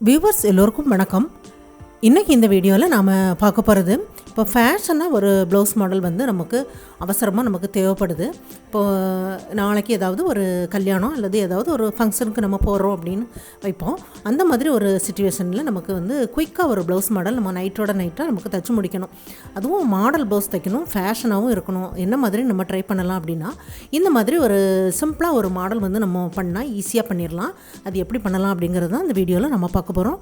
Viewers எல்லோருக்கும் வணக்கம். இன்றைக்கி இந்த வீடியோவில் நாம் பார்க்க போகிறது, இப்போ ஃபேஷனாக ஒரு ப்ளவுஸ் மாடல் வந்து நமக்கு அவசரமாக நமக்கு தேவைப்படுது. இப்போது நாளைக்கு ஏதாவது ஒரு கல்யாணம் அல்லது ஏதாவது ஒரு ஃபங்க்ஷனுக்கு நம்ம போகிறோம் அப்படின்னு வைப்போம். அந்த மாதிரி ஒரு சிச்சுவேஷனில் நமக்கு வந்து குயிக்காக ஒரு ப்ளவுஸ் மாடல் நம்ம நைட்டாக நமக்கு தைச்சி முடிக்கணும். அதுவும் மாடல் ப்ளவுஸ் தைக்கணும், ஃபேஷனாகவும் இருக்கணும். என்ன மாதிரி நம்ம ட்ரை பண்ணலாம் அப்படின்னா, இந்த மாதிரி ஒரு சிம்பிளாக ஒரு மாடல் வந்து நம்ம பண்ணால் ஈஸியாக பண்ணிடலாம். அது எப்படி பண்ணலாம் அப்படிங்கிறது தான் இந்த வீடியோவில் நம்ம பார்க்க போகிறோம்.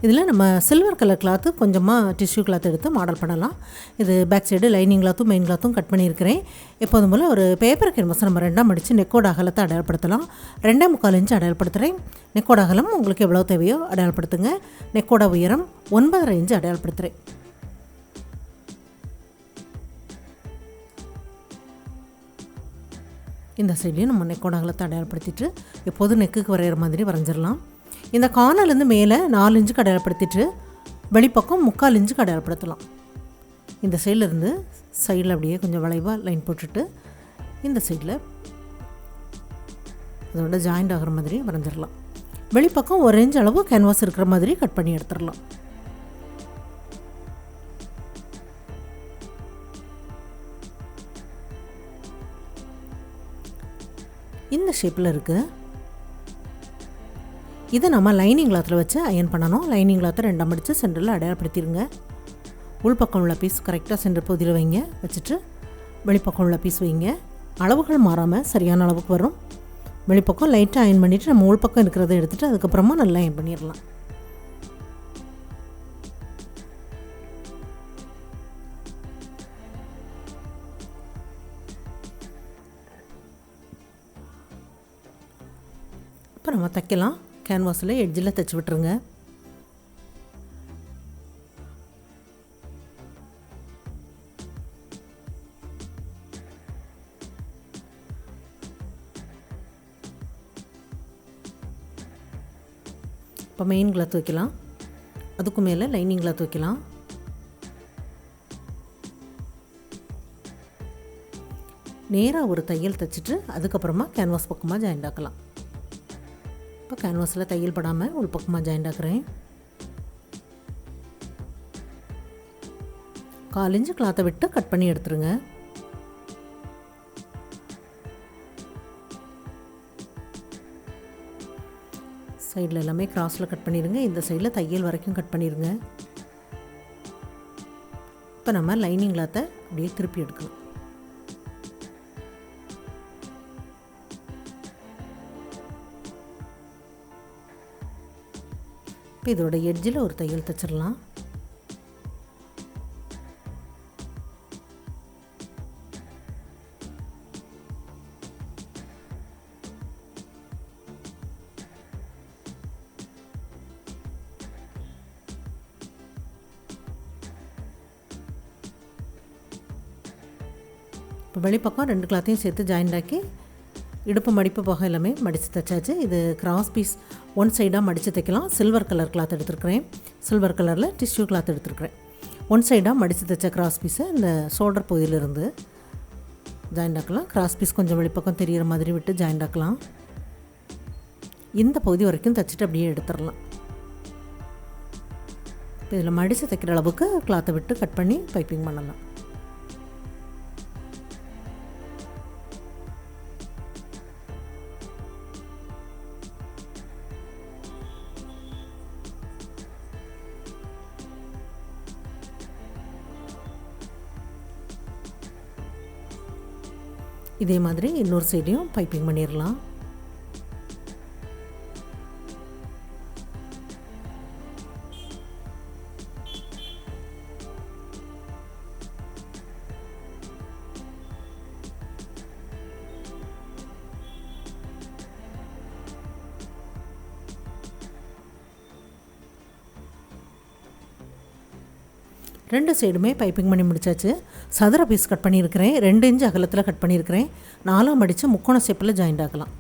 இதில் நம்ம சில்வர் கலர் கிளாத்து கொஞ்சமாக டிஷ்யூ கிளாத் எடுத்து மாடல் பண்ணலாம். இது பேக் சைடு லைனிங் கிளாத்தும் மெயின் கிளாத்தும் கட் பண்ணியிருக்கிறேன். எப்போதும் போல் ஒரு பேப்பர் கேன்வாஸை நம்ம ரெண்டாக மடித்து நெக்கோட அகலத்தை அடையாளப்படுத்தலாம். 2.25 இன்ச்சு அடையாளப்படுத்துகிறேன். நெக்கோட அகலம் உங்களுக்கு எவ்வளோ தேவையோ அடையாளப்படுத்துங்க. நெக்கோட உயரம் 9.5 இன்ச்சு அடையாளப்படுத்துகிறேன். இந்த சைட்லேயும் நம்ம நெக்கோட அகலத்தை அடையாளப்படுத்திட்டு எப்போதும் நெக்குக்கு வரைகிற மாதிரி வரைஞ்சிடலாம். இந்த கார்னர்லேருந்து மேலே 4 இன்ச்சுக்கு அடையாளப்படுத்திட்டு வெளிப்பக்கம் 3/4 இன்ச்சுக்கு அடையாளப்படுத்தலாம். இந்த சைட்லேருந்து சைடில் அப்படியே கொஞ்சம் வளைவாக லைன் போட்டுட்டு இந்த சைடில் அதோட ஜாயிண்ட் ஆகிற மாதிரி வரைஞ்சிடலாம். வெளிப்பக்கம் 1 இன்ச் அளவு கேன்வாஸ் இருக்கிற மாதிரி கட் பண்ணி எடுத்துடலாம். இந்த ஷேப்பில் இருக்குது. இதை நம்ம லைனிங் கிளாத்தில் வச்சு அயன் பண்ணணும். லைனிங் கிளாத்தை 2 மடித்து சென்டரில் அடையாளப்படுத்திடுங்க. உள்பக்கம் உள்ள பீஸ் கரெக்டாக சென்டர் பகுதியில் வைங்க. வச்சுட்டு வெளிப்பக்கம் உள்ள பீஸ் வைங்க. அளவுகள் மாறாமல் சரியான அளவுக்கு வரும். வெளிப்பக்கம் லைட்டாக அயன் பண்ணிவிட்டு நம்ம உள்பக்கம் இருக்கிறத எடுத்துகிட்டு அதுக்கப்புறமா நல்லா அயன் பண்ணிடலாம். இப்போ நம்ம தைக்கலாம். கேன்வாஸில் எட்ஜில் தைச்சி விட்டுருங்க. இப்போ மெயின் கிளாத் வைக்கலாம். அதுக்கு மேலே லைனிங் கிளாத் வைக்கலாம். நேராக ஒரு தையல் தைச்சிட்டு அதுக்கப்புறமா கேன்வாஸ் பக்கமாக ஜாயிண்ட் ஆக்கலாம். இப்போ கேன்வாஸில் தையல் படாமல் உள்பக்கமாக ஜாயிண்ட் ஆக்குறேன். 1/4 இன்ச்சு கிளாத்தை விட்டு கட் பண்ணி எடுத்துருங்க. சைடில் எல்லாமே கிராஸில் கட் பண்ணிடுங்க. இந்த சைடில் தையல் வரைக்கும் கட் பண்ணிடுங்க. இப்போ நம்ம லைனிங் கிளாத்தை அப்படியே திருப்பி எடுக்கலாம். இப்போ இதோட எட்ஜில் ஒரு தையல் தைச்சிடலாம். இப்போ வெளிப்பக்கம் 2 கிளாத்தையும் சேர்த்து ஜாயிண்ட் ஆக்கி இடுப்பு மடிப்பு போக எல்லாமே மடித்து தைச்சாச்சு. இது கிராஸ் பீஸ் 1 சைடாக மடித்து தைக்கலாம். சில்வர் கலர் கிளாத் எடுத்துருக்கிறேன். சில்வர் கலரில் டிஷ்யூ கிளாத் எடுத்துருக்கிறேன். 1 சைடாக மடித்து தைச்ச கிராஸ் பீஸை இந்த ஷோல்டர் பகுதியிலிருந்து ஜாயிண்ட் ஆக்கலாம். கிராஸ் பீஸ் கொஞ்சம் வெளிப்பக்கம் தெரிகிற மாதிரி விட்டு ஜாயிண்ட் ஆக்கலாம். இந்த பகுதி வரைக்கும் தைச்சிட்டு அப்படியே எடுத்துடலாம். இப்போ இதில் மடித்து தைக்கிற அளவுக்கு கிளாத்தை விட்டு கட் பண்ணி பைப்பிங் பண்ணலாம். இதே மாதிரி இன்னொரு சைடையும் பைப்பிங் பண்ணிடலாம். ரெண்டு சைடுமே பைப்பிங் பண்ணி முடிச்சாச்சு. சதுர பீஸ் கட் பண்ணியிருக்கிறேன். 2 இன்ச்சு அகலத்தில் கட் பண்ணியிருக்கிறேன். 4 மடித்து முக்கோண ஷேப்பில் ஜாயிண்ட் ஆக்கலாம்.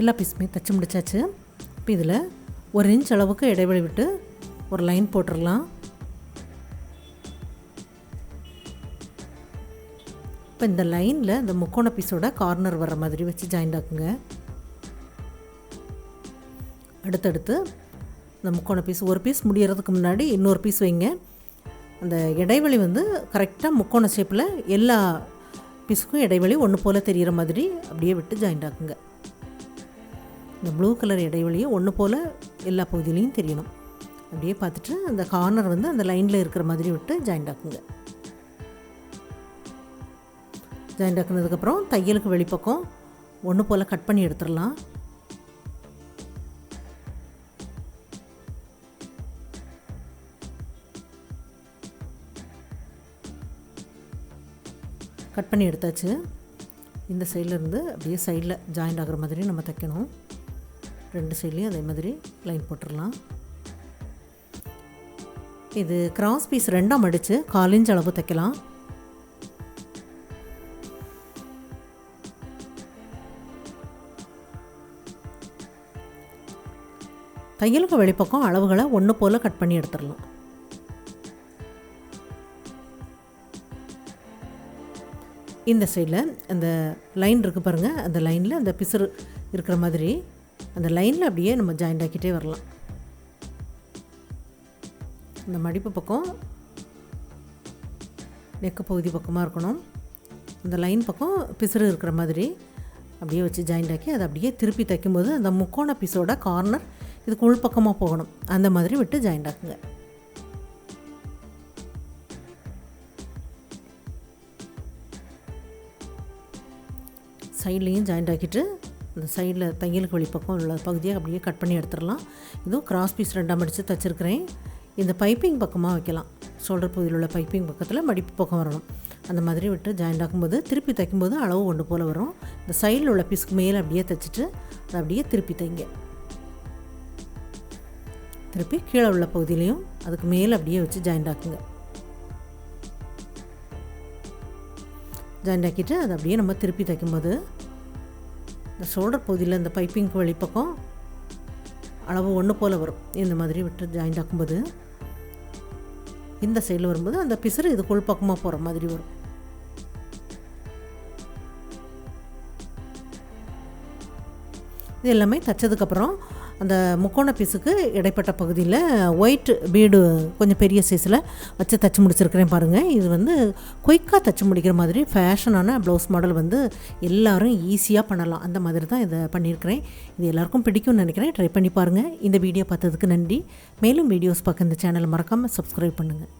எல்லா பீஸுமே தைச்சி முடிச்சாச்சு. இப்போ இதில் 1 இன்ச் அளவுக்கு இடைவெளி விட்டு ஒரு லைன் போட்டுடலாம். இப்போ இந்த லைனில் இந்த முக்கோண பீஸோட கார்னர் வர்ற மாதிரி வச்சு ஜாயிண்ட் ஆக்குங்க. அடுத்தடுத்து இந்த முக்கோண பீஸ் ஒரு பீஸ் முடியறதுக்கு முன்னாடி இன்னொரு பீஸ் வைங்க. அந்த இடைவெளி வந்து கரெக்டாக முக்கோண ஷேப்பில் எல்லா பீஸுக்கும் இடைவெளி ஒன்று போல் தெரிகிற மாதிரி அப்படியே விட்டு ஜாயிண்ட் ஆக்குங்க. இந்த ப்ளூ கலர் இடைவெளியும் ஒன்று போல் எல்லா பகுதியிலையும் தெரியணும். அப்படியே பார்த்துட்டு அந்த கார்னர் வந்து அந்த லைனில் இருக்கிற மாதிரி விட்டு ஜாயிண்ட் ஆக்குங்க. ஜாயிண்ட் ஆக்குனதுக்கப்புறம் தையலுக்கு வெளிப்பக்கம் ஒன்று போல் கட் பண்ணி எடுத்துடலாம். கட் பண்ணி எடுத்தாச்சு. இந்த சைட்லேருந்து அப்படியே சைடில் ஜாயிண்ட் ஆகிற மாதிரி நம்ம தைக்கணும். 2 சைட்லேயும் அதே மாதிரி லைன் போட்டுடலாம். இது கிராஸ் பீஸ் 2ஆக மடித்து 1/4 இன்ச் அளவு தைக்கலாம். தையலுக்கு வெளிப்பக்கம் அளவுகளை ஒன்று போல் கட் பண்ணி எடுத்துடலாம். இந்த சைடில் அந்த லைன் இருக்குது பாருங்கள், அந்த லைனில் அந்த பிசுறு இருக்கிற மாதிரி அந்த லைனில் அப்படியே நம்ம ஜாயிண்ட் ஆக்கிட்டே வரலாம். இந்த மடிப்பு பக்கம் நெக்கு பகுதி பக்கமாக இருக்கணும். அந்த லைன் பக்கம் பிசுறு இருக்கிற மாதிரி அப்படியே வச்சு ஜாயிண்ட் ஆக்கி அதை அப்படியே திருப்பி தைக்கும்போது அந்த முக்கோண பீஸோட கார்னர் இதுக்கு உள் பக்கமாக போகணும். அந்த மாதிரி விட்டு ஜாயிண்ட் ஆக்குங்க. சைட்லேயும் ஜாயிண்ட் ஆக்கிட்டு இந்த சைடில் தையலுக்கு வெளிப்பக்கம் உள்ள பகுதியை அப்படியே கட் பண்ணி எடுத்துடலாம். இதுவும் கிராஸ் பீஸ் 2ஆக மடித்து தைச்சிருக்கிறேன். இந்த பைப்பிங் பக்கமாக வைக்கலாம். ஷோல்டர் பகுதியில் உள்ள பைப்பிங் பக்கத்தில் மடிப்பு பக்கம் வரணும். அந்த மாதிரி விட்டு ஜாயிண்ட் ஆக்கும்போது திருப்பி தைக்கும்போது அளவு ஒன்று போல் வரும். இந்த சைடில் உள்ள பீஸுக்கு மேலே அப்படியே தைச்சிட்டு அதை அப்படியே திருப்பி தைங்க. திருப்பி கீழே உள்ள பகுதியிலையும் அதுக்கு மேலே அப்படியே வச்சு ஜாயிண்ட் ஆக்குங்க. ஜாயிண்ட் ஆக்கிட்டு அதை அப்படியே நம்ம திருப்பி தைக்கும்போது இந்த ஷோல்டர் பகுதியில் இந்த பைப்பிங்க்கு வெளிப்பக்கம் அளவு ஒன்று போல் வரும். இந்த மாதிரி விட்டு ஜாயிண்ட் ஆக்கும்போது இந்த சைடில் வரும்போது அந்த பிசுறு இதுக்கு உள் பக்கமாக போகிற மாதிரி வரும். இது எல்லாமே தைச்சதுக்கப்புறம் அந்த முக்கோண பீஸுக்கு இடைப்பட்ட பகுதியில் ஒயிட் பீடு கொஞ்சம் பெரிய சைஸில் வச்சு தைச்சி முடிச்சிருக்கிறேன் பாருங்கள். இது வந்து குயிக்காக தைச்சி முடிக்கிற மாதிரி ஃபேஷனான ப்ளவுஸ் மாடல் வந்து எல்லோரும் ஈஸியாக பண்ணலாம். அந்த மாதிரி தான் இதை பண்ணியிருக்கிறேன். இது எல்லாருக்கும் பிடிக்கும்னு நினைக்கிறேன். ட்ரை பண்ணி பாருங்கள். இந்த வீடியோ பார்த்ததுக்கு நன்றி. மேலும் வீடியோஸ் பார்க்க இந்த சேனலை மறக்காமல் சப்ஸ்கிரைப் பண்ணுங்கள்.